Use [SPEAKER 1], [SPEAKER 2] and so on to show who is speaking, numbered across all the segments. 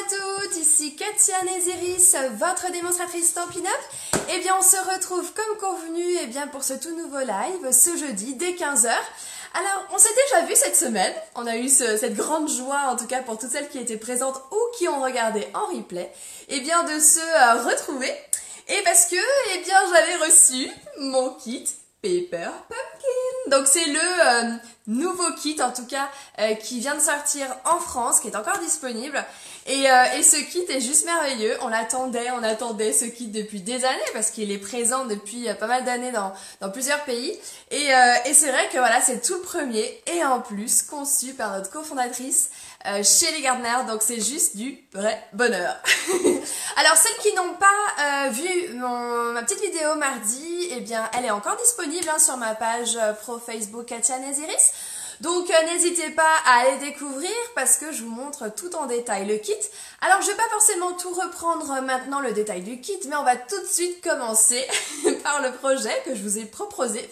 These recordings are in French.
[SPEAKER 1] toutes, ici Katia Néziris, votre démonstratrice Stampin' Up. Eh bien, on se retrouve comme convenu pour ce tout nouveau live, ce jeudi, dès 15 h. Alors, on s'est déjà vu cette semaine, on a eu cette grande joie, en tout cas pour toutes celles qui étaient présentes ou qui ont regardé en replay, de se retrouver. Et parce que, j'avais reçu mon kit Paper Pumpkin. Donc c'est le nouveau kit en tout cas qui vient de sortir en France, qui est encore disponible. Et ce kit est juste merveilleux. On attendait ce kit depuis des années parce qu'il est présent depuis pas mal d'années dans plusieurs pays. Et c'est vrai que voilà, c'est tout le premier et en plus conçu par notre cofondatrice chez les Gardner, donc c'est juste du vrai bonheur. Alors celles qui n'ont pas vu ma petite vidéo mardi, elle est encore disponible sur ma page pro Facebook Katia Néziris. Donc n'hésitez pas à aller découvrir parce que je vous montre tout en détail le kit. Alors je vais pas forcément tout reprendre maintenant le détail du kit, mais on va tout de suite commencer par le projet que je vous ai proposé.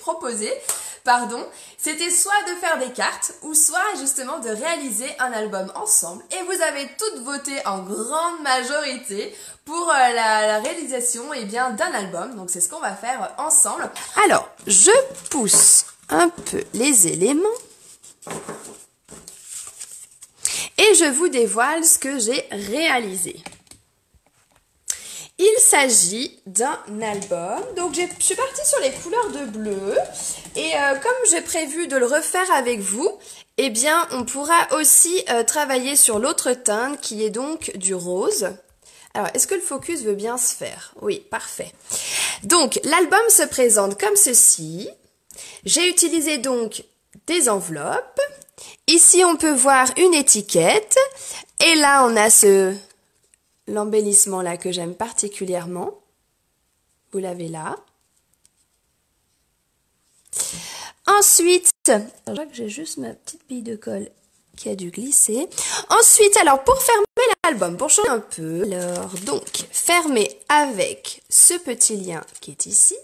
[SPEAKER 1] C'était soit de faire des cartes ou soit justement de réaliser un album ensemble. Et vous avez toutes voté en grande majorité pour la réalisation d'un album. Donc c'est ce qu'on va faire ensemble. Alors je pousse un peu les éléments. Et je vous dévoile ce que j'ai réalisé. Il s'agit d'un album. Donc je suis partie sur les couleurs de bleu. Et comme j'ai prévu de le refaire avec vous, on pourra aussi travailler sur l'autre teinte qui est donc du rose. Alors, est-ce que le focus veut bien se faire? Oui, parfait. Donc, l'album se présente comme ceci. J'ai utilisé donc des enveloppes. Ici, on peut voir une étiquette. Et là, on a l'embellissement là que j'aime particulièrement. Vous l'avez là. Ensuite, je crois que j'ai juste ma petite bille de colle qui a dû glisser. Ensuite, alors pour fermer l'album, pour changer un peu, fermer avec ce petit lien qui est ici.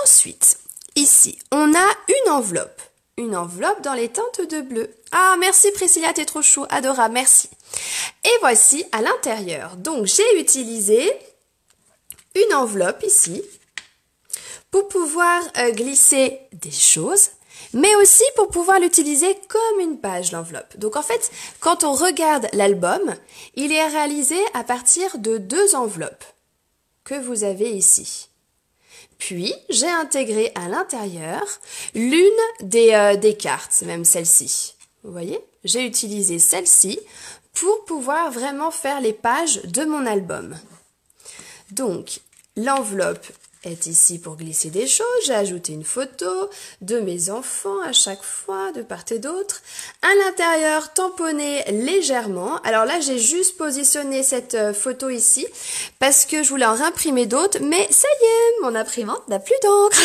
[SPEAKER 1] Ensuite, ici, on a une enveloppe. Une enveloppe dans les teintes de bleu. Ah, merci Priscilla, t'es trop chou, adorable, merci. Et voici à l'intérieur. Donc, j'ai utilisé une enveloppe ici pour pouvoir glisser des choses, mais aussi pour pouvoir l'utiliser comme une page, l'enveloppe. Donc, en fait, quand on regarde l'album, il est réalisé à partir de 2 enveloppes que vous avez ici. Puis, j'ai intégré à l'intérieur l'une des cartes, c'est même celle-ci. Vous voyez? J'ai utilisé celle-ci pour pouvoir vraiment faire les pages de mon album. Donc, l'enveloppe est ici pour glisser des choses. J'ai ajouté une photo de mes enfants à chaque fois, de part et d'autre. À l'intérieur, tamponné légèrement. Alors là, j'ai juste positionné cette photo ici parce que je voulais en imprimer d'autres. Mais ça y est, mon imprimante n'a plus d'encre.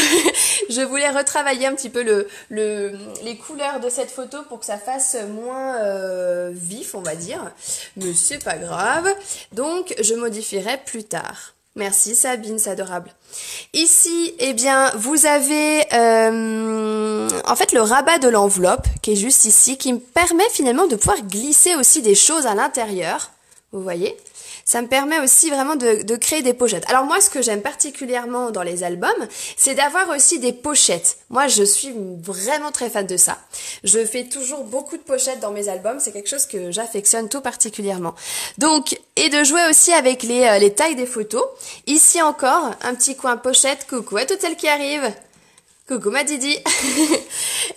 [SPEAKER 1] Je voulais retravailler un petit peu les couleurs de cette photo pour que ça fasse moins vif, on va dire. Mais c'est pas grave. Donc, je modifierai plus tard. Merci Sabine, c'est adorable. Ici, vous avez en fait le rabat de l'enveloppe qui est juste ici, qui me permet finalement de pouvoir glisser aussi des choses à l'intérieur. Vous voyez? Ça me permet aussi vraiment de créer des pochettes. Alors moi, ce que j'aime particulièrement dans les albums, c'est d'avoir aussi des pochettes. Moi, je suis vraiment très fan de ça. Je fais toujours beaucoup de pochettes dans mes albums. C'est quelque chose que j'affectionne tout particulièrement. Donc, et de jouer aussi avec les tailles des photos. Ici encore, un petit coin pochette. Coucou à toutes celles qui arrivent. Coucou ma Didi.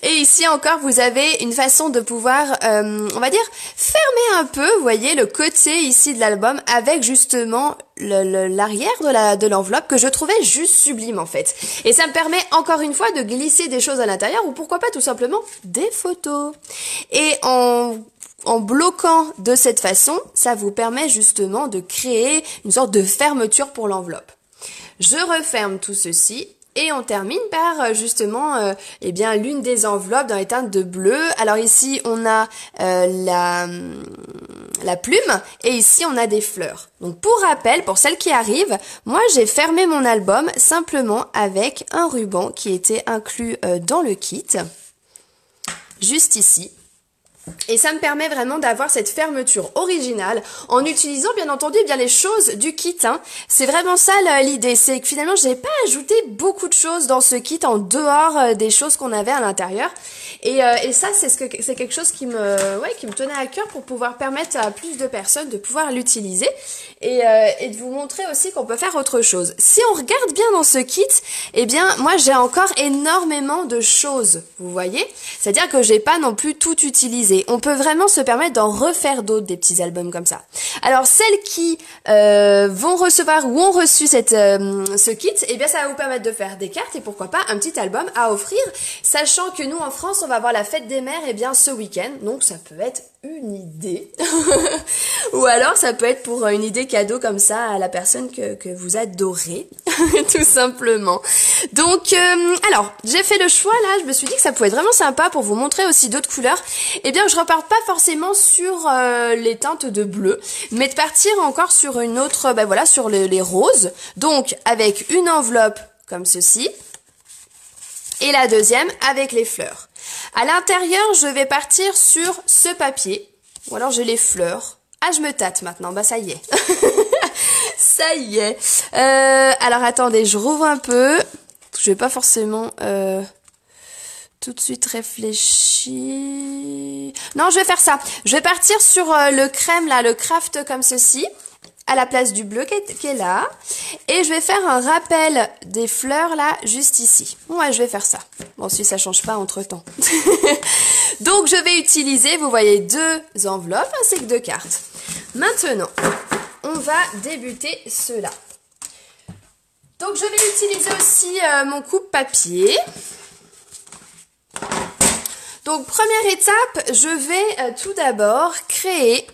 [SPEAKER 1] Et ici encore, vous avez une façon de pouvoir, on va dire, fermer un peu, vous voyez, le côté ici de l'album avec justement l'arrière de l'enveloppe que je trouvais juste sublime en fait. Et ça me permet encore une fois de glisser des choses à l'intérieur ou pourquoi pas tout simplement des photos. Et en bloquant de cette façon, ça vous permet justement de créer une sorte de fermeture pour l'enveloppe. Je referme tout ceci. Et on termine par justement l'une des enveloppes dans les teintes de bleu. Alors ici on a la plume et ici on a des fleurs. Donc pour rappel, pour celles qui arrivent, moi j'ai fermé mon album simplement avec un ruban qui était inclus dans le kit. Juste ici. Et ça me permet vraiment d'avoir cette fermeture originale en utilisant bien entendu bien les choses du kit. Hein. C'est vraiment ça l'idée, c'est que finalement j'ai pas ajouté beaucoup de choses dans ce kit en dehors des choses qu'on avait à l'intérieur. Et ça c'est quelque chose qui me tenait à cœur pour pouvoir permettre à plus de personnes de pouvoir l'utiliser et de vous montrer aussi qu'on peut faire autre chose. Si on regarde bien dans ce kit, eh bien moi j'ai encore énormément de choses, vous voyez. C'est-à-dire que j'ai pas non plus tout utilisé. On peut vraiment se permettre d'en refaire d'autres, des petits albums comme ça. Alors celles qui vont recevoir ou ont reçu ce kit, eh bien ça va vous permettre de faire des cartes et pourquoi pas un petit album à offrir, sachant que nous en France on va avoir la fête des mères ce week-end, donc ça peut être une idée. Ou alors ça peut être pour une idée cadeau comme ça à la personne que vous adorez, tout simplement. Donc alors j'ai fait le choix là, je me suis dit que ça pouvait être vraiment sympa pour vous montrer aussi d'autres couleurs. Eh bien je repars pas forcément sur les teintes de bleu, mais de partir encore sur une autre, sur les roses. Donc avec une enveloppe comme ceci et la deuxième avec les fleurs. À l'intérieur, je vais partir sur ce papier. Ou alors j'ai les fleurs. Ah, je me tâte maintenant. Bah ça y est. Ça y est. Alors attendez, je rouvre un peu. Je vais pas forcément tout de suite réfléchir. Non, je vais faire ça. Je vais partir sur le crème là, le craft comme ceci, à la place du bleu qui est là. Et je vais faire un rappel des fleurs là, juste ici. Ouais, je vais faire ça. Bon, si ça change pas entre temps. Donc, je vais utiliser, vous voyez, 2 enveloppes ainsi que 2 cartes. Maintenant, on va débuter cela. Donc, je vais utiliser aussi mon coupe-papier. Donc, première étape, je vais tout d'abord créer...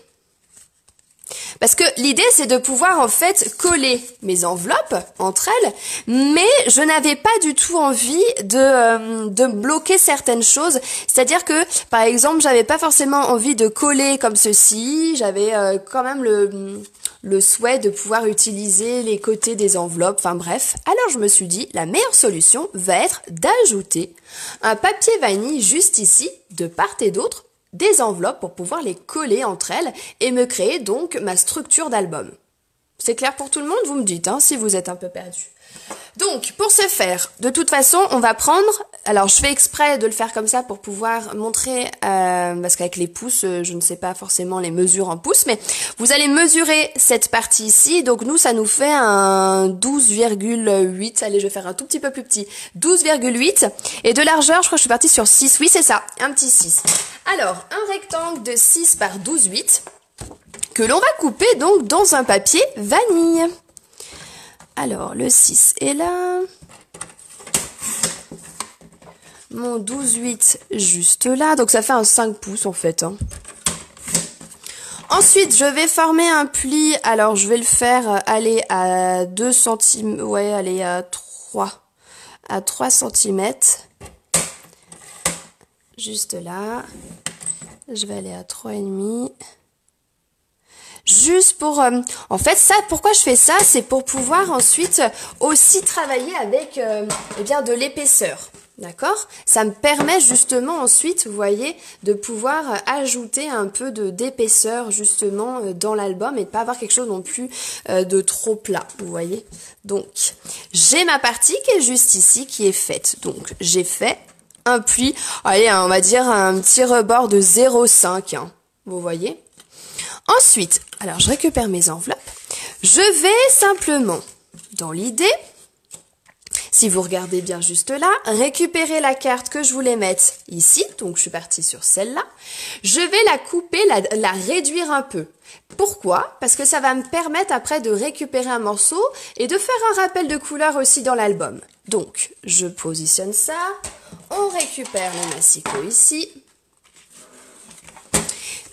[SPEAKER 1] Parce que l'idée, c'est de pouvoir en fait coller mes enveloppes entre elles, mais je n'avais pas du tout envie de bloquer certaines choses. C'est-à-dire que, par exemple, j'avais pas forcément envie de coller comme ceci. J'avais quand même le souhait de pouvoir utiliser les côtés des enveloppes. Enfin bref. Alors je me suis dit, la meilleure solution va être d'ajouter un papier vanille juste ici, de part et d'autre, des enveloppes pour pouvoir les coller entre elles et me créer donc ma structure d'album. C'est clair pour tout le monde? Vous me dites si vous êtes un peu perdu. Donc, pour ce faire, de toute façon, on va prendre... Alors, je fais exprès de le faire comme ça pour pouvoir montrer... parce qu'avec les pouces, je ne sais pas forcément les mesures en pouces, mais vous allez mesurer cette partie ici. Donc, nous, ça nous fait un 12,8. Allez, je vais faire un tout petit peu plus petit. 12,8. Et de largeur, je crois que je suis partie sur 6. Oui, c'est ça, un petit 6. Alors, un rectangle de 6 par 12,8 que l'on va couper donc dans un papier vanille. Alors, le 6 est là. Mon 12,8 juste là. Donc, ça fait un 5 pouces en fait. Ensuite, je vais former un pli. Alors, je vais le faire aller à 2 cm. Ouais, aller à 3 cm. Juste là. Je vais aller à 3,5. Juste pour... en fait, ça, pourquoi je fais ça? C'est pour pouvoir ensuite aussi travailler avec de l'épaisseur. D'accord? Ça me permet justement ensuite, vous voyez, de pouvoir ajouter un peu d'épaisseur justement dans l'album et de pas avoir quelque chose non plus de trop plat, vous voyez? Donc, j'ai ma partie qui est juste ici, qui est faite. Donc, j'ai fait un pli, allez, on va dire un petit rebord de 0,5, vous voyez? Ensuite, alors je récupère mes enveloppes. Je vais simplement, dans l'idée, si vous regardez bien juste là, récupérer la carte que je voulais mettre ici. Donc, je suis partie sur celle-là. Je vais la couper, la réduire un peu. Pourquoi? Parce que ça va me permettre après de récupérer un morceau et de faire un rappel de couleur aussi dans l'album. Donc, je positionne ça. On récupère le massicot ici.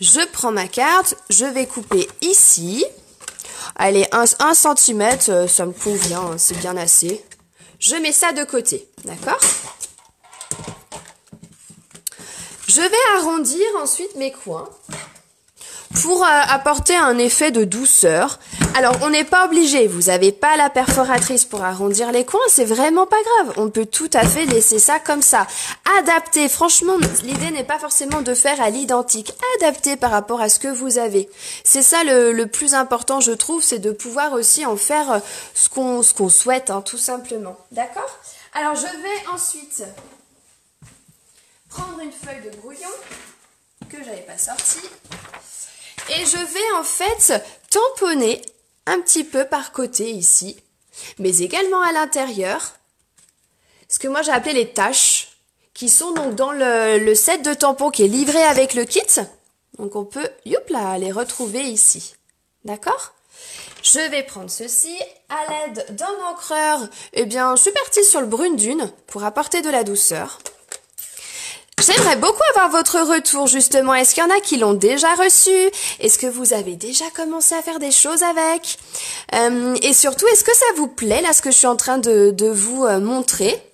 [SPEAKER 1] Je prends ma carte, je vais couper ici. Allez, 1 cm, ça me convient, c'est bien assez. Je mets ça de côté, d'accord? Je vais arrondir ensuite mes coins pour apporter un effet de douceur. Alors, on n'est pas obligé, vous n'avez pas la perforatrice pour arrondir les coins, c'est vraiment pas grave. On peut tout à fait laisser ça comme ça. Adapter, franchement, l'idée n'est pas forcément de faire à l'identique. Adapter par rapport à ce que vous avez. C'est ça le plus important, je trouve, c'est de pouvoir aussi en faire ce qu'on souhaite, hein, tout simplement. D'accord? Alors, je vais ensuite prendre une feuille de brouillon que j'avais pas sortie. Et je vais en fait tamponner un petit peu par côté ici, mais également à l'intérieur, ce que moi j'ai appelé les taches, qui sont donc dans le set de tampons qui est livré avec le kit. Donc on peut, là, les retrouver ici. D'accord? Je vais prendre ceci à l'aide d'un encreur. Eh bien, je suis partie sur le brune dune pour apporter de la douceur. J'aimerais beaucoup avoir votre retour justement. Est-ce qu'il y en a qui l'ont déjà reçu? Est-ce que vous avez déjà commencé à faire des choses avec? Et surtout, est-ce que ça vous plaît là ce que je suis en train de vous montrer?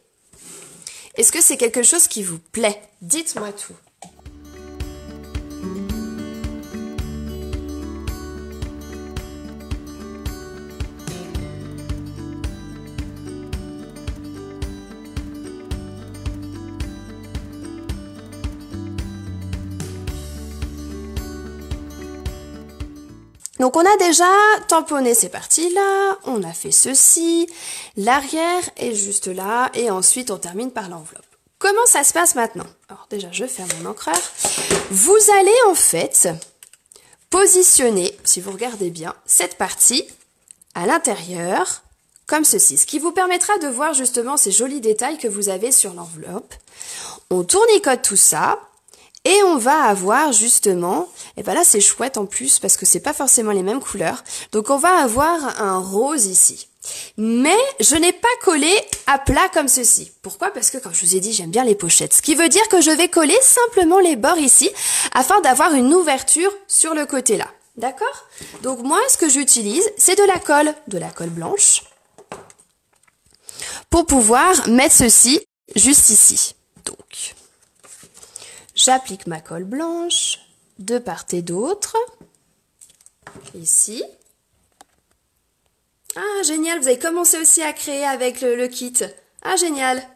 [SPEAKER 1] Est-ce que c'est quelque chose qui vous plaît? Dites-moi tout. Donc on a déjà tamponné ces parties-là, on a fait ceci, l'arrière est juste là, et ensuite on termine par l'enveloppe. Comment ça se passe maintenant? Alors déjà je ferme mon encreur. Vous allez en fait positionner, si vous regardez bien, cette partie à l'intérieur, comme ceci, ce qui vous permettra de voir justement ces jolis détails que vous avez sur l'enveloppe. On tournicote tout ça. Et on va avoir justement, et ben là c'est chouette en plus parce que c'est pas forcément les mêmes couleurs. Donc on va avoir un rose ici. Mais je n'ai pas collé à plat comme ceci. Pourquoi? Parce que comme je vous ai dit, j'aime bien les pochettes. Ce qui veut dire que je vais coller simplement les bords ici afin d'avoir une ouverture sur le côté là. D'accord? Donc moi ce que j'utilise, c'est de la colle blanche pour pouvoir mettre ceci juste ici. Donc j'applique ma colle blanche de part et d'autre, ici. Ah, génial, vous avez commencé aussi à créer avec le kit. Ah, génial.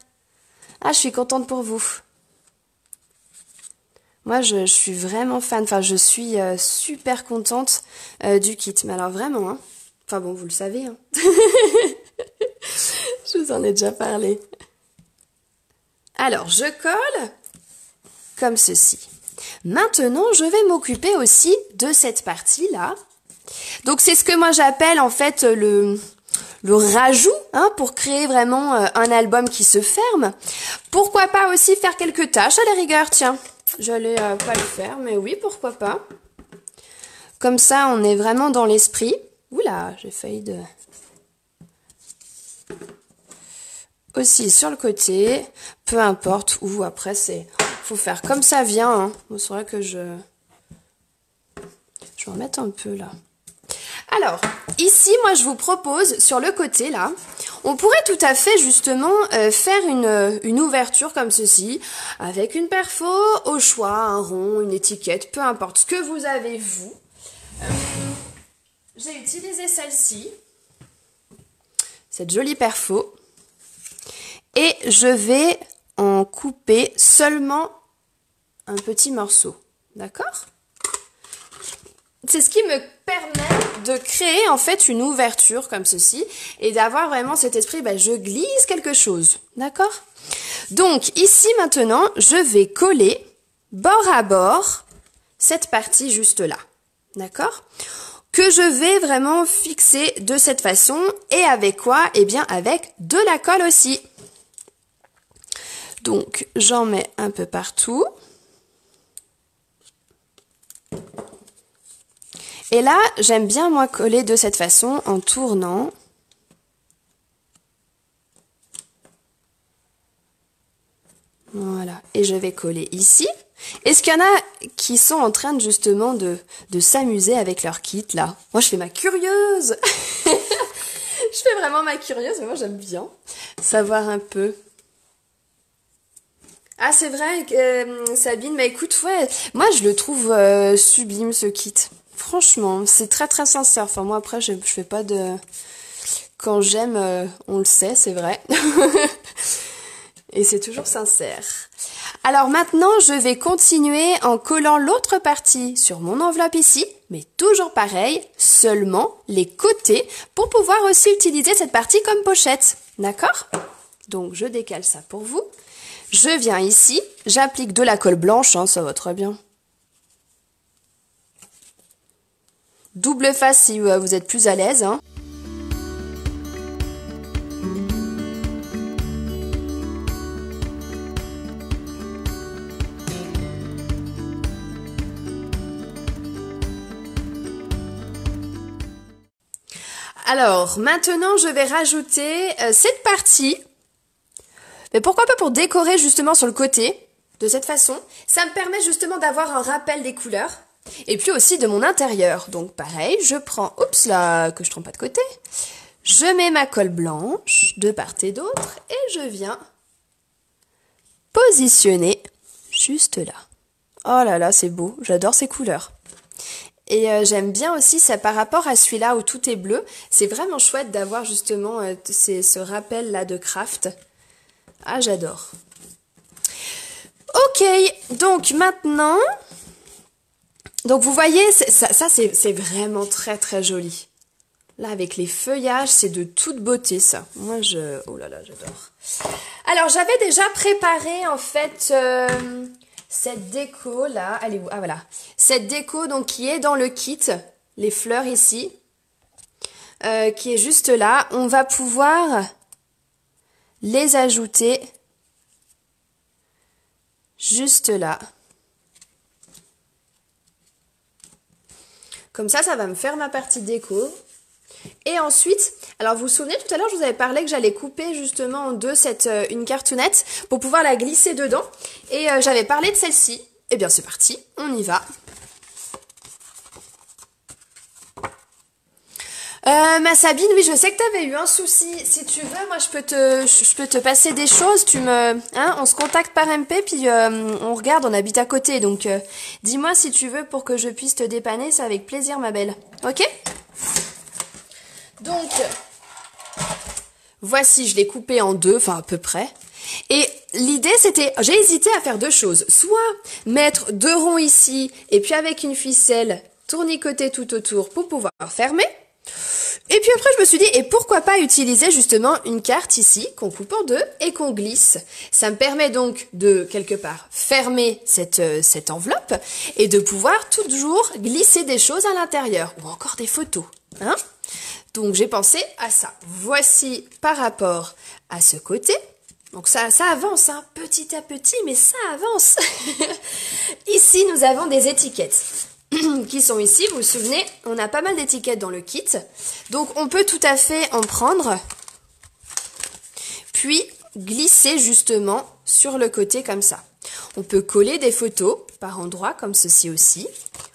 [SPEAKER 1] Ah, je suis contente pour vous. Moi, je suis vraiment fan, enfin, je suis super contente du kit. Mais alors, vraiment, hein. Enfin bon, vous le savez, hein. Je vous en ai déjà parlé. Alors, je colle comme ceci. Maintenant, je vais m'occuper aussi de cette partie-là. Donc, c'est ce que moi j'appelle en fait le rajout, hein, pour créer vraiment un album qui se ferme. Pourquoi pas aussi faire quelques tâches à la rigueur, tiens. J'allais pas le faire, mais oui, pourquoi pas. Comme ça, on est vraiment dans l'esprit. Oula, j'ai failli de... Aussi sur le côté, peu importe où, après c'est... Faut faire comme ça vient, hein. Bon, c'est vrai que je vais en mettre un peu là. Alors, ici, moi, je vous propose, sur le côté, là, on pourrait tout à fait, justement, faire une ouverture comme ceci, avec une perfo, au choix, un rond, une étiquette, peu importe ce que vous avez, vous. J'ai utilisé celle-ci, cette jolie perfo, et je vais en couper seulement un petit morceau, d'accord? C'est ce qui me permet de créer en fait une ouverture comme ceci et d'avoir vraiment cet esprit, je glisse quelque chose, d'accord? Donc ici maintenant, je vais coller bord à bord cette partie juste là, d'accord? Que je vais vraiment fixer de cette façon et avec quoi? Eh bien avec de la colle aussi. Donc j'en mets un peu partout. Et là, j'aime bien moi coller de cette façon en tournant. Voilà. Et je vais coller ici. Est-ce qu'il y en a qui sont en train justement de s'amuser avec leur kit là? Moi, je fais ma curieuse. Je fais vraiment ma curieuse, mais moi j'aime bien savoir un peu. Ah, c'est vrai, Sabine, écoute, ouais, moi je le trouve sublime ce kit. Franchement, c'est très très sincère. Enfin, moi après, je fais pas de... Quand j'aime, on le sait, c'est vrai. Et c'est toujours sincère. Alors maintenant, je vais continuer en collant l'autre partie sur mon enveloppe ici, mais toujours pareil, seulement les côtés, pour pouvoir aussi utiliser cette partie comme pochette. D'accord? Donc je décale ça pour vous. Je viens ici, j'applique de la colle blanche, hein, ça va très bien. Double face si vous êtes plus à l'aise, hein. Alors, maintenant, je vais rajouter cette partie. Mais pourquoi pas pour décorer justement sur le côté, de cette façon. Ça me permet justement d'avoir un rappel des couleurs. Et puis aussi de mon intérieur. Donc pareil, je prends, oups là, que je trompe pas de côté. Je mets ma colle blanche de part et d'autre. Et je viens positionner juste là. Oh là là, c'est beau, j'adore ces couleurs. Et j'aime bien aussi ça par rapport à celui-là où tout est bleu. C'est vraiment chouette d'avoir justement ce rappel-là de craft. Ah, j'adore. Ok, donc maintenant... Donc vous voyez, ça c'est vraiment très très joli. Là, avec les feuillages, c'est de toute beauté ça. Moi, oh là là, j'adore. Alors, j'avais déjà préparé en fait... cette déco là, elle est où? Ah voilà, cette déco donc qui est dans le kit, les fleurs ici, qui est juste là, on va pouvoir les ajouter juste là. Comme ça va me faire ma partie déco. Et ensuite, alors vous vous souvenez tout à l'heure, je vous avais parlé que j'allais couper justement en deux une cartonnette pour pouvoir la glisser dedans. Et j'avais parlé de celle-ci. Eh bien c'est parti, on y va. Ma Sabine, oui, je sais que tu avais eu un souci. Si tu veux, moi je peux te passer des choses. On se contacte par MP puis on regarde, on habite à côté. Donc dis-moi si tu veux pour que je puisse te dépanner, c'est avec plaisir ma belle. Ok ? Donc, voici, je l'ai coupé en deux, enfin à peu près. Et l'idée c'était, j'ai hésité à faire deux choses. Soit mettre deux ronds ici, et puis avec une ficelle, tournicoter tout autour pour pouvoir fermer. Et puis après je me suis dit, et pourquoi pas utiliser justement une carte ici, qu'on coupe en deux et qu'on glisse. Ça me permet donc de, quelque part, fermer cette enveloppe et de pouvoir toujours glisser des choses à l'intérieur, ou encore des photos. Hein ? Donc j'ai pensé à ça. Voici par rapport à ce côté. Donc ça avance hein, petit à petit, mais ça avance. Ici, nous avons des étiquettes qui sont ici. Vous vous souvenez, on a pas mal d'étiquettes dans le kit. Donc on peut tout à fait en prendre, puis glisser justement sur le côté comme ça. On peut coller des photos par endroits comme ceci aussi.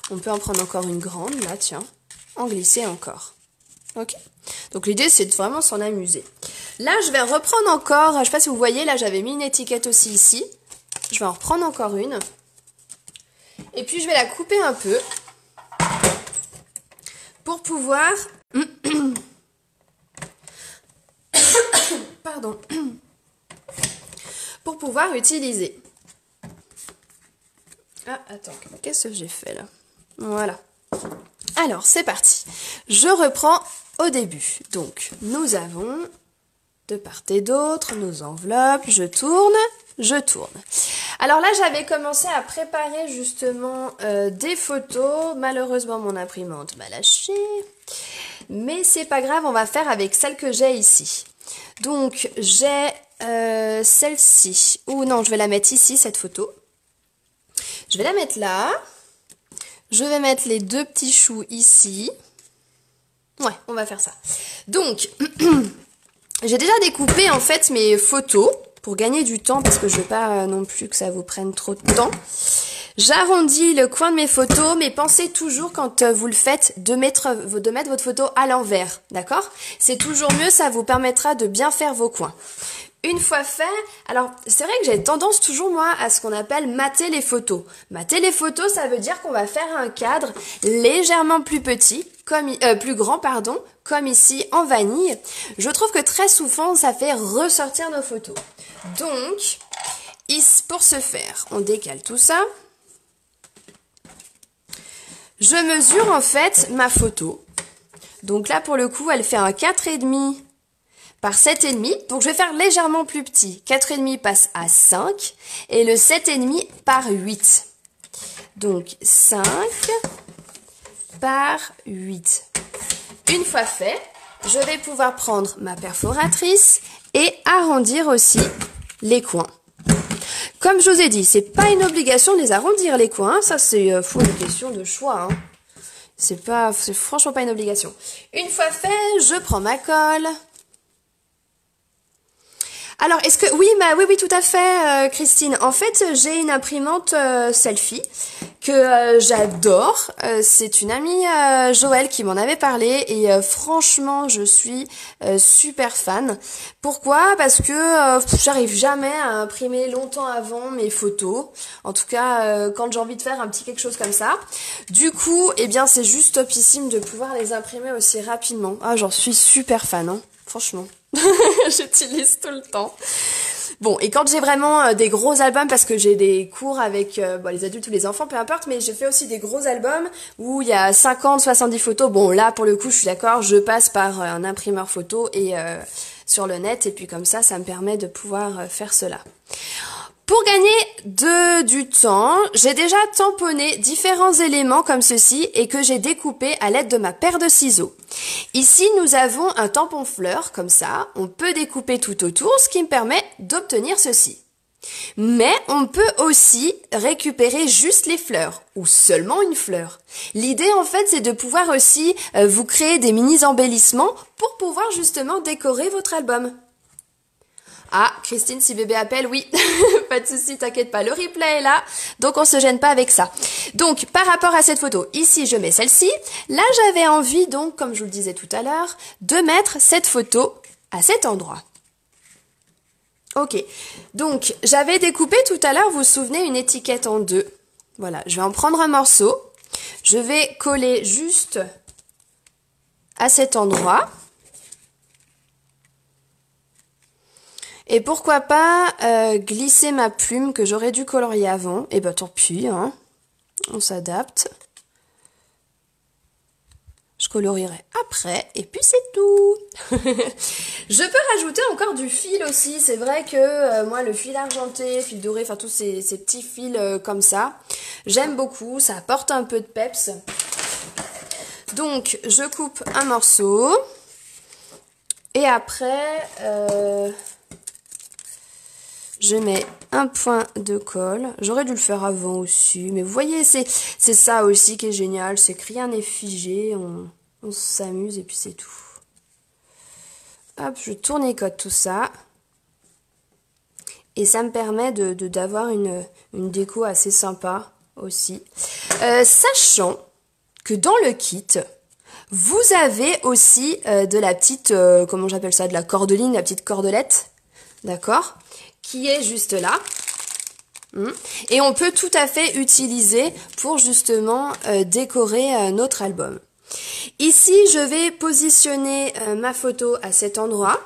[SPEAKER 1] On peut en prendre encore une grande, là tiens, en glisser encore. Ok. Donc l'idée c'est de vraiment s'en amuser. Là je vais reprendre encore, je sais pas si vous voyez, là j'avais mis une étiquette aussi ici. Je vais en reprendre encore une. Et puis je vais la couper un peu. Pour pouvoir... Pardon. Pour pouvoir utiliser. Ah attends, qu'est-ce que j'ai fait là? Voilà. Alors c'est parti. Je reprends au début. Donc, nous avons de part et d'autre nos enveloppes. Je tourne. Alors là, j'avais commencé à préparer justement des photos. Malheureusement, mon imprimante m'a lâché. Mais c'est pas grave, on va faire avec celle que j'ai ici. Donc, j'ai celle-ci. Ou non, je vais la mettre ici, cette photo. Je vais la mettre là. Je vais mettre les deux petits choux ici. Ouais, on va faire ça. Donc, j'ai déjà découpé en fait mes photos pour gagner du temps parce que je veux pas non plus que ça vous prenne trop de temps. J'arrondis le coin de mes photos, mais pensez toujours quand vous le faites de mettre votre photo à l'envers, d'accord? C'est toujours mieux, ça vous permettra de bien faire vos coins. Une fois fait, alors c'est vrai que j'ai tendance toujours moi à ce qu'on appelle mater les photos. Mater les photos, ça veut dire qu'on va faire un cadre légèrement plus petit, plus grand pardon, comme ici en vanille. Je trouve que très souvent ça fait ressortir nos photos. Donc, pour ce faire, on décale tout ça. Je mesure en fait ma photo. Donc là pour le coup, elle fait un 4,5 par 7,5, donc je vais faire légèrement plus petit. 4,5 passe à 5 et le 7,5 par 8. Donc 5 par 8. Une fois fait, je vais pouvoir prendre ma perforatrice et arrondir aussi les coins. Comme je vous ai dit, c'est pas une obligation de les arrondir les coins, ça c'est une question de choix. Hein. C'est franchement pas une obligation. Une fois fait, je prends ma colle. Alors, oui, tout à fait, Christine. En fait, j'ai une imprimante selfie que j'adore. C'est une amie Joël qui m'en avait parlé et franchement, je suis super fan. Pourquoi? Parce que j'arrive jamais à imprimer longtemps avant mes photos. En tout cas, quand j'ai envie de faire un petit quelque chose comme ça. Du coup, eh bien, c'est juste topissime de pouvoir les imprimer aussi rapidement. Ah, j'en suis super fan, hein, franchement. J'utilise tout le temps. Bon, et quand j'ai vraiment des gros albums, parce que j'ai des cours avec les adultes ou les enfants, peu importe, mais j'ai fait aussi des gros albums où il y a 50, 70 photos. Bon, là, pour le coup, je suis d'accord, je passe par un imprimeur photo et sur le net, et puis comme ça me permet de pouvoir faire cela. Pour gagner du temps, j'ai déjà tamponné différents éléments comme ceci et que j'ai découpé à l'aide de ma paire de ciseaux. Ici, nous avons un tampon fleur comme ça. On peut découper tout autour, ce qui me permet d'obtenir ceci. Mais on peut aussi récupérer juste les fleurs ou seulement une fleur. L'idée en fait c'est de pouvoir aussi vous créer des mini embellissements pour pouvoir justement décorer votre album. Ah, Christine, si bébé appelle, oui, pas de souci, t'inquiète pas, le replay est là, donc on se gêne pas avec ça. Donc, par rapport à cette photo, ici je mets celle-ci, là j'avais envie donc, comme je vous le disais tout à l'heure, de mettre cette photo à cet endroit. Ok, donc j'avais découpé tout à l'heure, vous vous souvenez, une étiquette en deux. Voilà, je vais en prendre un morceau, je vais coller juste à cet endroit. Et pourquoi pas glisser ma plume que j'aurais dû colorier avant. Et bah tant pis, hein. On s'adapte. Je colorierai après et puis c'est tout. Je peux rajouter encore du fil aussi. C'est vrai que moi le fil argenté, fil doré, enfin tous ces petits fils comme ça, j'aime beaucoup. Ça apporte un peu de peps. Donc je coupe un morceau et après... je mets un point de colle. J'aurais dû le faire avant aussi. Mais vous voyez, c'est ça aussi qui est génial. C'est que rien n'est figé. On s'amuse et puis c'est tout. Hop, je tournicote tout ça. Et ça me permet d'avoir une déco assez sympa aussi. Sachant que dans le kit, vous avez aussi de la petite, comment j'appelle ça, de la cordeline, la petite cordelette. D'accord ? Qui est juste là. Et on peut tout à fait utiliser pour justement décorer notre album. Ici, je vais positionner ma photo à cet endroit.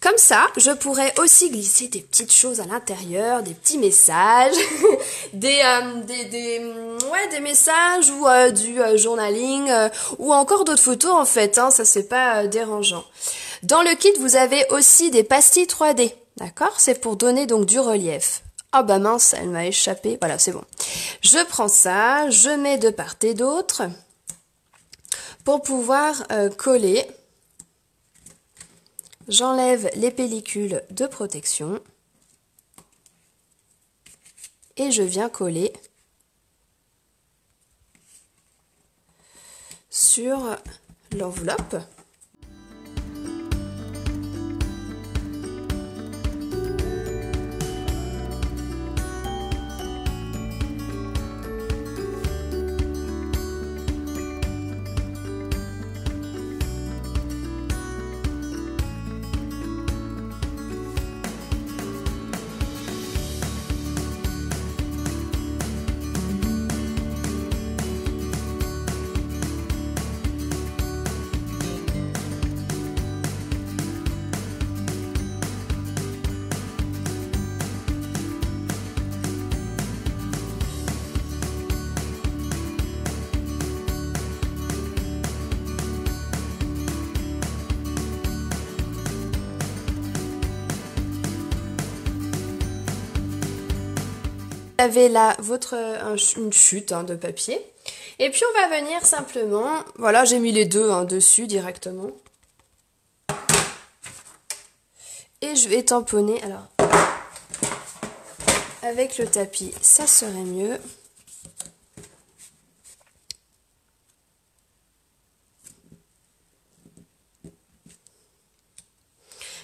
[SPEAKER 1] Comme ça, je pourrais aussi glisser des petites choses à l'intérieur, des petits messages, des messages ou du journaling ou encore d'autres photos en fait. Hein, ça c'est pas dérangeant. Dans le kit, vous avez aussi des pastilles 3D. D'accord? C'est pour donner donc du relief. Ah bah mince, elle m'a échappé. Voilà, c'est bon. Je prends ça, je mets de part et d'autre pour pouvoir coller. J'enlève les pellicules de protection et je viens coller sur l'enveloppe. avez là une chute de papier. Et puis on va venir simplement, voilà, j'ai mis les deux dessus directement. Et je vais tamponner, alors, avec le tapis, ça serait mieux.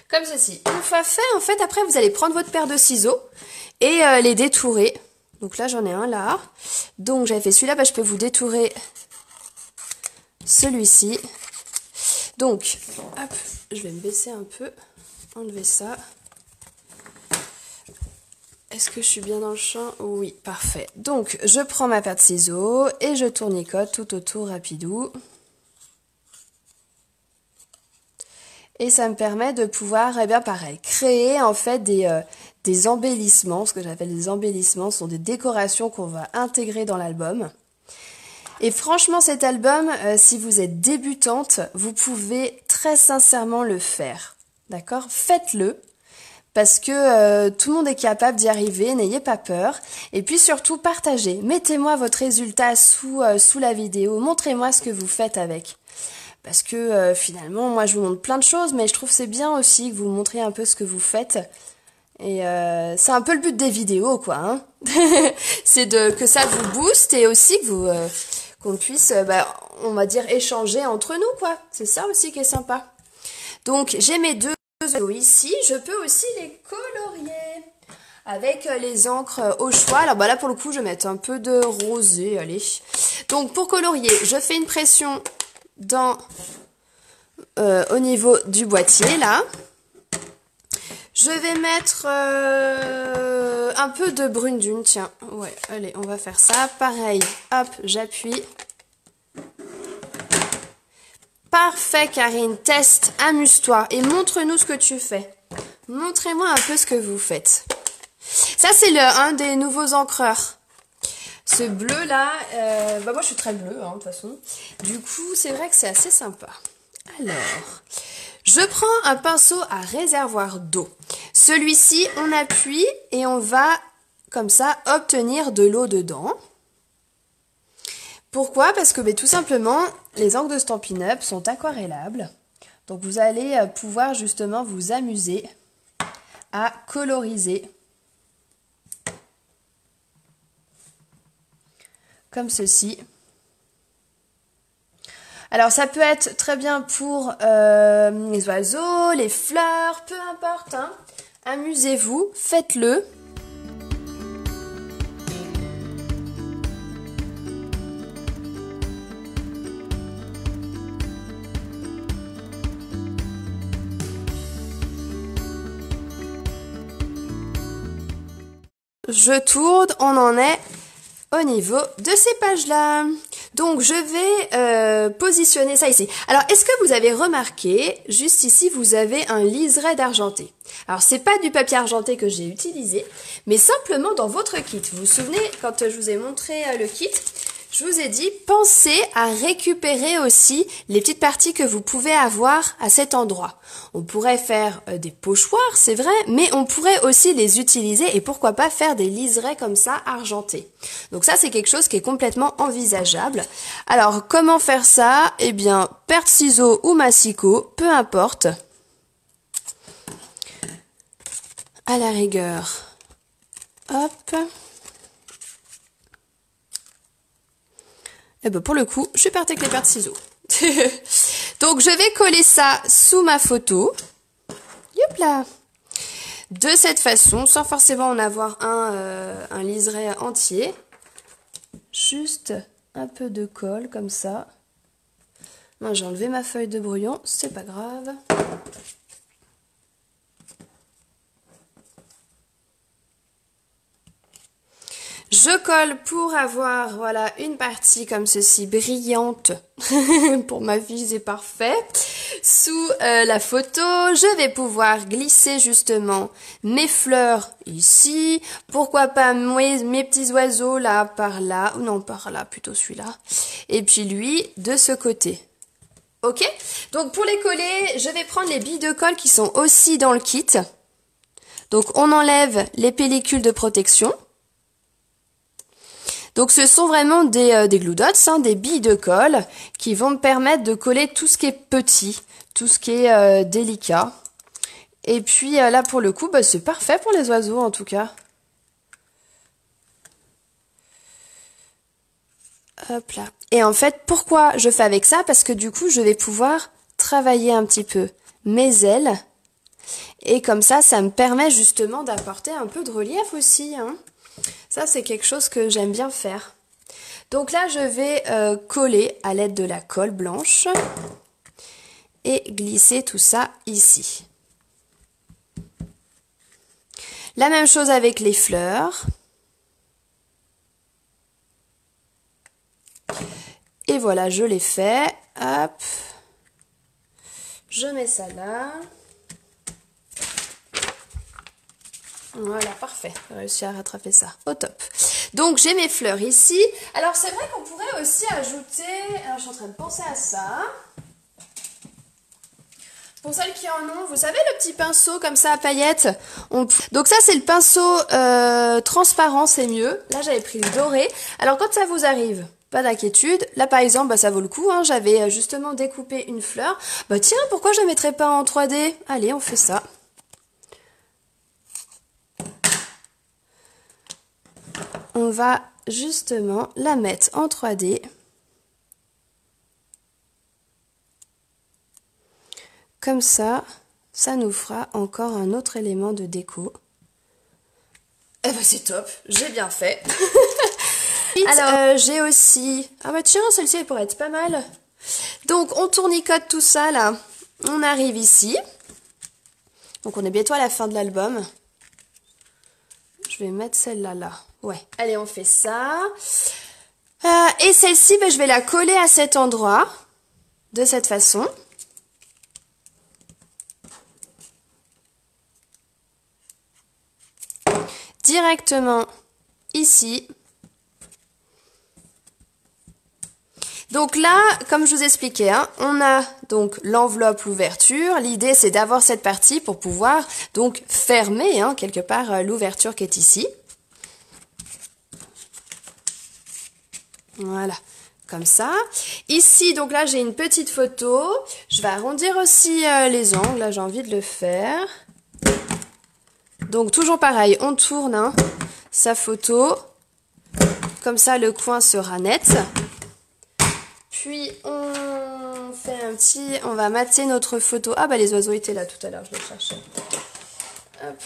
[SPEAKER 1] Comme ceci. Une fois fait, en fait, après, vous allez prendre votre paire de ciseaux et les détourer. Donc là, j'en ai un là. Donc, j'avais fait celui-là, je peux vous détourer celui-ci. Donc, hop, je vais me baisser un peu, enlever ça. Est-ce que je suis bien dans le champ? Oui, parfait. Donc, je prends ma paire de ciseaux et je tournicote tout autour rapidou. Et ça me permet de pouvoir, eh bien pareil, créer en fait des embellissements. Ce que j'appelle des embellissements sont des décorations qu'on va intégrer dans l'album. Et franchement, cet album, si vous êtes débutante, vous pouvez très sincèrement le faire. D'accord? Faites-le. Parce que tout le monde est capable d'y arriver, n'ayez pas peur. Et puis surtout, partagez. Mettez-moi votre résultat sous la vidéo. Montrez-moi ce que vous faites avec. Parce que finalement, moi je vous montre plein de choses, mais je trouve c'est bien aussi que vous montriez un peu ce que vous faites. Et c'est un peu le but des vidéos, quoi. Hein. C'est que ça vous booste et aussi que vous qu'on puisse, on va dire, échanger entre nous, quoi. C'est ça aussi qui est sympa. Donc j'ai mes deux os ici, je peux aussi les colorier avec les encres au choix. Alors là pour le coup, je vais mettre un peu de rosé, allez. Donc pour colorier, je fais une pression au niveau du boîtier là. Je vais mettre un peu de brune dune, tiens. Ouais, allez, on va faire ça. Pareil, hop, j'appuie. Parfait Karine, teste, amuse-toi et montre-nous ce que tu fais. Montrez-moi un peu ce que vous faites. Ça c'est un des nouveaux encreurs. Ce bleu là, moi je suis très bleue de toute façon. Du coup c'est vrai que c'est assez sympa. Alors, je prends un pinceau à réservoir d'eau. Celui-ci on appuie et on va comme ça obtenir de l'eau dedans. Pourquoi? Parce que tout simplement les encres de Stampin' Up sont aquarellables. Donc vous allez pouvoir justement vous amuser à coloriser. Comme ceci. Alors ça peut être très bien pour les oiseaux, les fleurs, peu importe. Hein. Amusez-vous, faites-le. Je tourne, on en est au niveau de ces pages-là. Donc, je vais positionner ça ici. Alors, est-ce que vous avez remarqué, juste ici, vous avez un liseré d'argenté. Alors, c'est pas du papier argenté que j'ai utilisé, mais simplement dans votre kit. Vous vous souvenez, quand je vous ai montré le kit, je vous ai dit, pensez à récupérer aussi les petites parties que vous pouvez avoir à cet endroit. On pourrait faire des pochoirs, c'est vrai, mais on pourrait aussi les utiliser et pourquoi pas faire des liserés comme ça argentés. Donc ça, c'est quelque chose qui est complètement envisageable. Alors, comment faire ça? Eh bien, paire de ciseaux ou massicot, peu importe. À la rigueur. Hop. Et pour le coup, je suis partie avec les paires de ciseaux. Donc, je vais coller ça sous ma photo. Youp là! De cette façon, sans forcément en avoir un liseré entier. Juste un peu de colle, comme ça. Moi, j'ai enlevé ma feuille de brouillon, c'est pas grave. Je colle pour avoir, voilà, une partie comme ceci, brillante. Pour ma fille, c'est parfait. Sous la photo, je vais pouvoir glisser justement mes fleurs ici. Pourquoi pas mes petits oiseaux là, par là. Ou non, par là, plutôt celui-là. Et puis lui, de ce côté. Ok? Donc pour les coller, je vais prendre les billes de colle qui sont aussi dans le kit. Donc on enlève les pellicules de protection. Donc ce sont vraiment des glue dots, hein, des billes de colle qui vont me permettre de coller tout ce qui est petit, tout ce qui est délicat. Et puis là pour le coup, bah, c'est parfait pour les oiseaux en tout cas. Hop là. Et en fait, pourquoi je fais avec ça? Parce que du coup, je vais pouvoir travailler un petit peu mes ailes. Et comme ça me permet justement d'apporter un peu de relief aussi, hein. Ça, c'est quelque chose que j'aime bien faire. Donc là, je vais coller à l'aide de la colle blanche et glisser tout ça ici. La même chose avec les fleurs. Et voilà, je l'ai fait. Hop. Je mets ça là. Voilà, parfait. J'ai réussi à rattraper ça. Au top. Donc, j'ai mes fleurs ici. Alors, c'est vrai qu'on pourrait aussi ajouter... Alors, je suis en train de penser à ça. Pour celles qui en ont, vous savez le petit pinceau comme ça à paillettes. Donc ça, c'est le pinceau transparent, c'est mieux. Là, j'avais pris le doré. Alors, quand ça vous arrive, pas d'inquiétude. Là, par exemple, bah, ça vaut le coup, hein. J'avais justement découpé une fleur. Bah tiens, pourquoi je ne la mettrais pas en 3D? Allez, on fait ça. On va justement la mettre en 3D. Comme ça nous fera encore un autre élément de déco. Eh ben c'est top, j'ai bien fait. Alors, j'ai aussi... Ah bah tiens, celle-ci elle pourrait être pas mal. Donc, on tournicote tout ça là. On arrive ici. Donc, on est bientôt à la fin de l'album. Je vais mettre celle-là là. Ouais. Allez, on fait ça. Et celle-ci, ben, je vais la coller à cet endroit. De cette façon. Directement ici. Donc là, comme je vous expliquais, hein, on a donc l'enveloppe, l'ouverture. L'idée, c'est d'avoir cette partie pour pouvoir donc fermer hein, quelque part l'ouverture qui est ici. Voilà, comme ça. Ici, donc là, j'ai une petite photo. Je vais arrondir aussi les angles. Là, j'ai envie de le faire. Donc, toujours pareil, on tourne hein, sa photo. Comme ça, le coin sera net. Puis, on fait un petit... On va mater notre photo. Ah, bah, les oiseaux étaient là tout à l'heure, je les cherchais. Hop.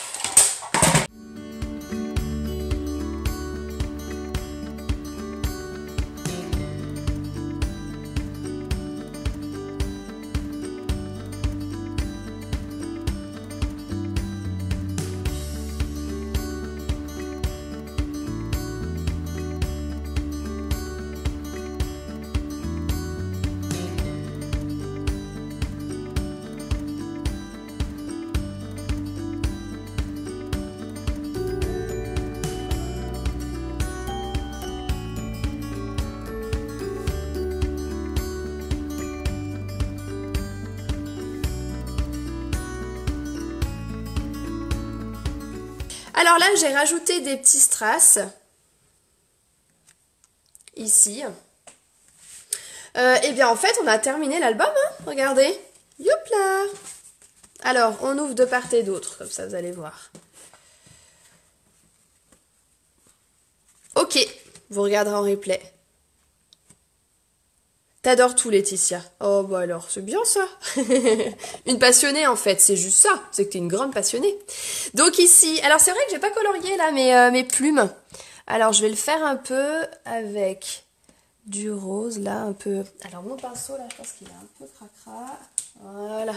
[SPEAKER 1] Alors là, j'ai rajouté des petits strass. Ici. Et bien en fait, on a terminé l'album. Hein, regardez. Youpla. Alors, on ouvre de part et d'autre. Comme ça, vous allez voir. Ok. Vous regarderez en replay. T'adores tout, Laetitia. Oh, bah alors, c'est bien ça. Une passionnée, en fait. C'est juste ça. C'est que t'es une grande passionnée. Donc ici, alors c'est vrai que j'ai pas colorié là mes plumes. Alors, je vais le faire un peu avec du rose, là, un peu... Alors, mon pinceau, là, je pense qu'il est un peu cracra. Voilà.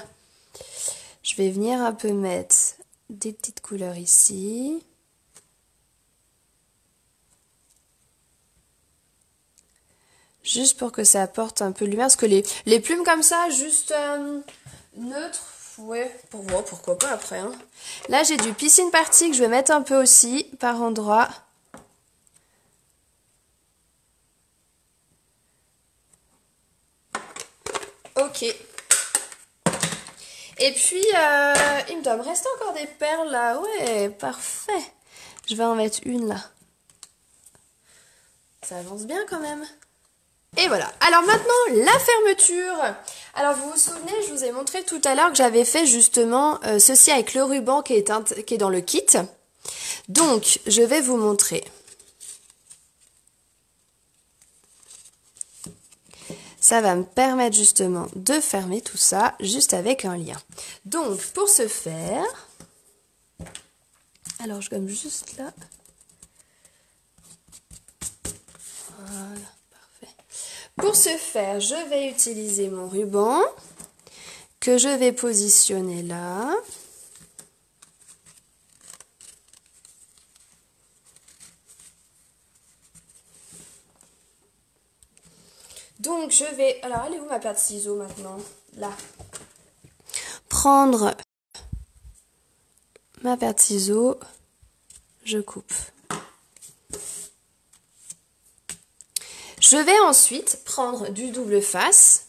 [SPEAKER 1] Je vais venir un peu mettre des petites couleurs ici. Juste pour que ça apporte un peu de lumière. Parce que les plumes comme ça, juste neutres, ouais, pour voir, pourquoi pas après. Hein. Là, j'ai du Piscine Party que je vais mettre un peu aussi, par endroit. Ok. Et puis, il me doit me rester encore des perles là. Ouais, parfait. Je vais en mettre une là. Ça avance bien quand même. Et voilà. Alors maintenant, la fermeture. Alors vous vous souvenez, je vous ai montré tout à l'heure que j'avais fait justement ceci avec le ruban qui est dans le kit. Donc, je vais vous montrer. Ça va me permettre justement de fermer tout ça juste avec un lien. Donc, pour ce faire, alors je gomme juste là. Voilà, parfait. Pour ce faire, je vais utiliser mon ruban que je vais positionner là. Donc je vais... Alors, elle est où ma paire de ciseaux maintenant? Là. Prendre ma paire de ciseaux, je coupe. Je vais ensuite prendre du double face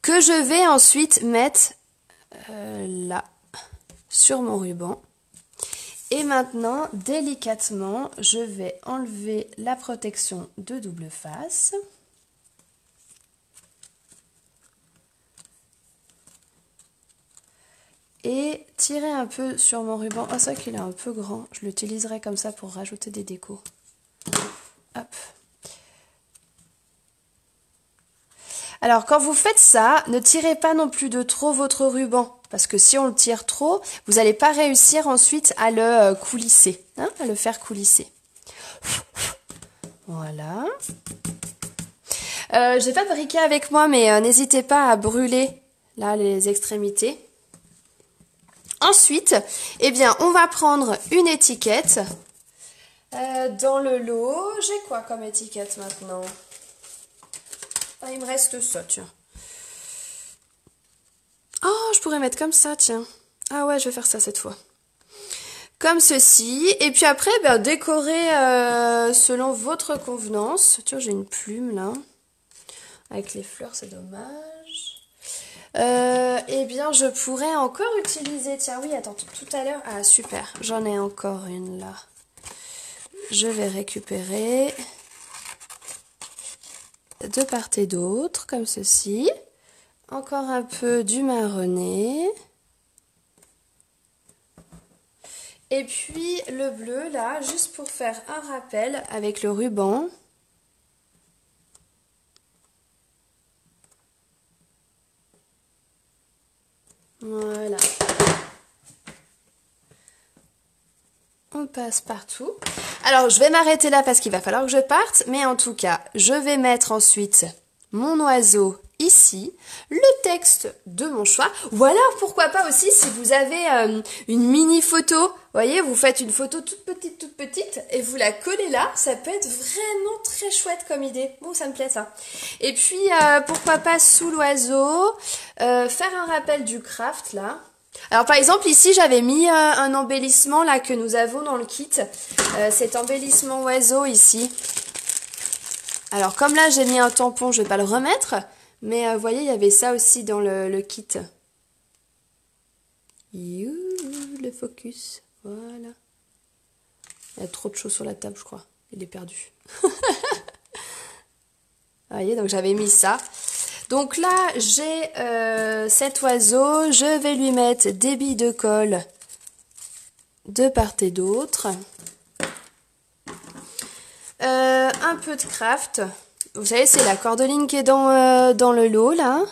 [SPEAKER 1] que je vais ensuite mettre là sur mon ruban. Et maintenant, délicatement, je vais enlever la protection de double face. Et tirer un peu sur mon ruban. Oh, c'est vrai qu'il est un peu grand. Je l'utiliserai comme ça pour rajouter des décos. Hop. Alors, quand vous faites ça, ne tirez pas non plus de trop votre ruban. Parce que si on le tire trop, vous n'allez pas réussir ensuite à le coulisser. Hein, à le faire coulisser. Voilà. J'ai pas de briquet avec moi, mais n'hésitez pas à brûler là les extrémités. Ensuite, eh bien, on va prendre une étiquette. Dans le lot, j'ai quoi comme étiquette maintenant? Ah, il me reste ça, tiens. Oh, je pourrais mettre comme ça, tiens. Ah ouais, je vais faire ça cette fois. Comme ceci. Et puis après, ben, décorer selon votre convenance. Tiens, j'ai une plume là. Avec les fleurs, c'est dommage. Eh bien, je pourrais encore utiliser... Tiens, oui, attends, tout à l'heure... Ah, super, j'en ai encore une là. Je vais récupérer de part et d'autre, comme ceci. Encore un peu du marronné. Et puis le bleu, là, juste pour faire un rappel avec le ruban. Voilà. On passe partout. Alors, je vais m'arrêter là parce qu'il va falloir que je parte. Mais en tout cas, je vais mettre ensuite mon oiseau ici, le texte de mon choix. Ou alors, pourquoi pas aussi, si vous avez une mini photo, vous voyez, vous faites une photo toute petite, et vous la collez là, ça peut être vraiment très chouette comme idée. Bon, ça me plaît ça. Et puis, pourquoi pas sous l'oiseau, faire un rappel du craft là. Alors par exemple ici j'avais mis un embellissement là que nous avons dans le kit, cet embellissement oiseau ici. Alors comme là j'ai mis un tampon, je vais pas le remettre, mais vous voyez il y avait ça aussi dans le kit. You, le focus, voilà. Il y a trop de choses sur la table je crois, il est perdu. Vous voyez donc j'avais mis ça. Donc là, j'ai cet oiseau, je vais lui mettre des billes de colle de part et d'autre. Un peu de craft. Vous savez, c'est la cordeline qui est dans le lot, là.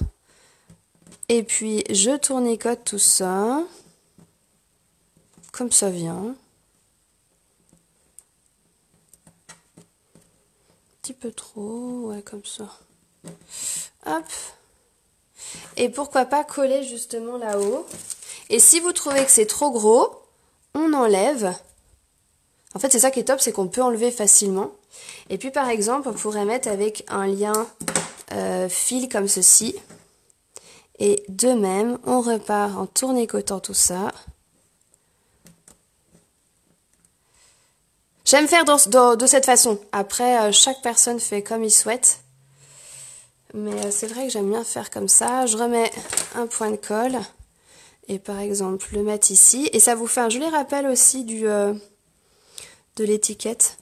[SPEAKER 1] Et puis, je tournicote tout ça. Comme ça vient. Un petit peu trop, ouais, comme ça. Hop. Et pourquoi pas coller justement là-haut. Et si vous trouvez que c'est trop gros, on enlève. En fait, c'est ça qui est top, c'est qu'on peut enlever facilement. Et puis par exemple, on pourrait mettre avec un lien fil comme ceci. Et de même, on repart en tournicotant tout ça. J'aime faire de cette façon. Après, chaque personne fait comme il souhaite. Mais c'est vrai que j'aime bien faire comme ça. Je remets un point de colle. Et par exemple, le mettre ici. Et ça vous fait un joli rappel aussi de l'étiquette.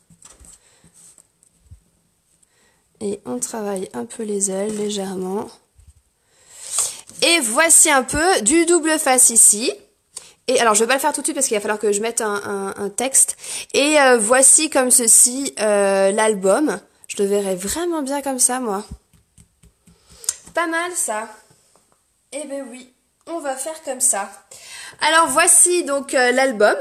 [SPEAKER 1] Et on travaille un peu les ailes légèrement. Et voici un peu du double face ici. Et alors je vais pas le faire tout de suite parce qu'il va falloir que je mette un texte. Et voici comme ceci l'album. Je le verrai vraiment bien comme ça moi. Pas mal ça. Eh ben oui, on va faire comme ça. Alors voici donc l'album.